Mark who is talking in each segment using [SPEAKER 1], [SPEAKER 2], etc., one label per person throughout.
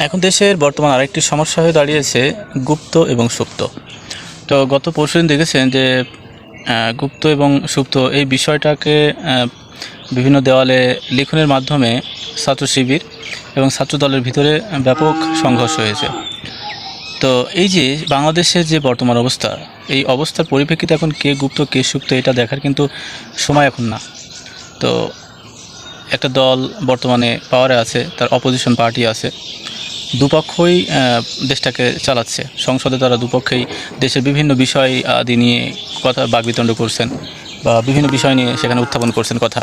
[SPEAKER 1] এখন দেশের বর্তমান আরেকটি সমস্যা হয়ে দাঁড়িয়েছে গুপ্ত এবং সুপ্ত। তো গত পরশুদিন দেখেছেন যে গুপ্ত এবং সুপ্ত এই বিষয়টাকে বিভিন্ন দেওয়ালে লিখনের মাধ্যমে ছাত্র শিবির এবং ছাত্র দলের ভিতরে ব্যাপক সংঘর্ষ হয়েছে। তো এই যে বাংলাদেশের যে বর্তমান অবস্থা, এই অবস্থার পরিপ্রেক্ষিতে এখন কে গুপ্ত কে সুপ্ত এটা দেখার কিন্তু সময় এখন না। তো একটা দল বর্তমানে পাওয়ারে আছে, তার অপোজিশন পার্টি আছে, দুপক্ষই দেশটাকে চালাচ্ছে। সংসদে তারা দুপক্ষেই দেশের বিভিন্ন বিষয় আদি নিয়ে কথা বাকবিতণ্ড করছেন বা বিভিন্ন বিষয় নিয়ে সেখানে উত্থাপন করছেন কথা।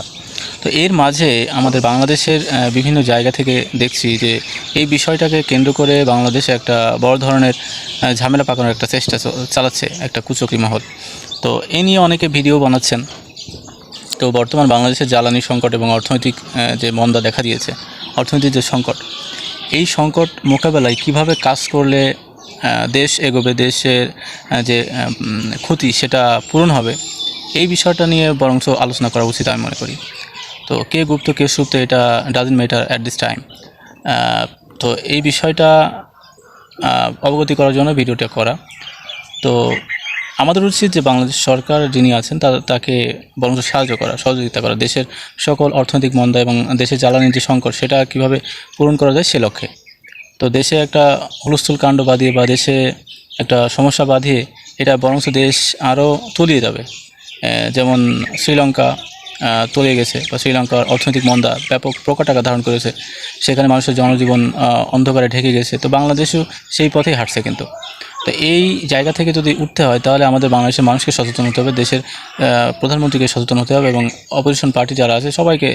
[SPEAKER 1] তো এর মাঝে আমাদের বাংলাদেশের বিভিন্ন জায়গা থেকে দেখছি যে এই বিষয়টাকে কেন্দ্র করে বাংলাদেশে একটা বড় ধরনের ঝামেলা পাকানোর একটা চেষ্টা চালাচ্ছে একটা কুচক্রী মহল। তো এই নিয়ে অনেকে ভিডিও বানাচ্ছেন। তো বর্তমান বাংলাদেশের জ্বালানি সংকট এবং অর্থনৈতিক যে মন্দা দেখা দিয়েছে, অর্থনৈতিক যে সংকট, এই সংকট মোকাবেলায় কিভাবে কাজ করলে দেশ এগোবে, দেশের যে ক্ষতি সেটা পূরণ হবে, এই বিষয়টা নিয়ে বরঞ্চ আলোচনা করা উচিত আমি মনে করি। তো কে গুপ্ত কে সুপ্ত এটা doesn't matter at this time. তো এই বিষয়টা অবগতি করার জন্য ভিডিওটা করা। তো আমাদের উচিত যে বাংলাদেশ সরকার যিনি আছেন তাকে বরঞ্চ সাহায্য করা, সহযোগিতা করা, দেশের সকল অর্থনৈতিক মন্দা এবং দেশের জ্বালানির যে সংকট সেটা কীভাবে পূরণ করা যায় সে লক্ষ্যে। তো দেশে একটা হুলস্থুল কাণ্ড বাঁধিয়ে বা দেশে একটা সমস্যা বাঁধিয়ে এটা বরঞ্চ দেশ আরও তলিয়ে যাবে। যেমন শ্রীলঙ্কা তলিয়ে গেছে, বা শ্রীলঙ্কার অর্থনৈতিক মন্দা ব্যাপক প্রকট আকার ধারণ করেছে, সেখানে মানুষের জনজীবন অন্ধকারে ঢেকে গেছে। তো বাংলাদেশও সেই পথেই হাঁটছে কিন্তু। তো এই জায়গা থেকে যদি উঠতে হয় তাহলে আমাদের বাংলাদেশের মানুষকে সচেতন হতে হবে, দেশের প্রধানমন্ত্রীকে সচেতন হতে হবে এবং অপোজিশন পার্টি যারা আছে সবাইকে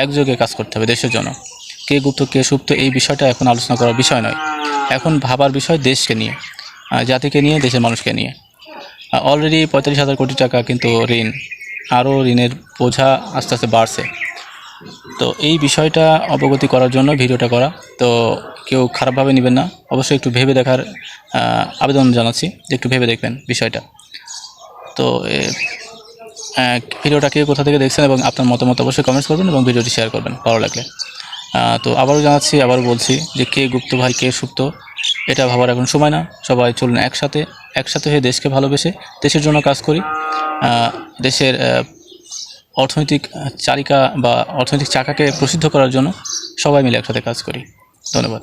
[SPEAKER 1] একযোগে কাজ করতে হবে দেশের জন্য। কে গুপ্ত কে সুপ্ত এই বিষয়টা এখন আলোচনা করার বিষয় নয়, এখন ভাবার বিষয় দেশকে নিয়ে, জাতিকে নিয়ে, দেশের মানুষকে নিয়ে। অলরেডি 45,000 কোটি টাকা কিন্তু ঋণ, আরও ঋণের বোঝা আস্তে আস্তে বাড়ছে। তো এই বিষয়টা অবগতি করার জন্য ভিডিওটা করা। তো কেউ খারাপভাবে নেবেন না, অবশ্যই একটু ভেবে দেখার আবেদন জানাচ্ছি যে একটু ভেবে দেখবেন বিষয়টা। তো ভিডিওটা কে কোথা থেকে দেখছেন এবং আপনার মতামত অবশ্যই কমেন্টস করবেন এবং ভিডিওটি শেয়ার করবেন ভালো লাগলে। তো আবারও জানাচ্ছি, আবারও বলছি যে কে গুপ্ত ভাই কে সুপ্ত এটা ভাবার এখন সময় না। সবাই চলুন একসাথে হয়ে দেশকে ভালোবেসে দেশের জন্য কাজ করি। দেশের অর্থনৈতিক চালিকা বা অর্থনৈতিক চাকাকে প্রসিদ্ধ করার জন্য সবাই মিলে একসাথে কাজ করি। ধন্যবাদ।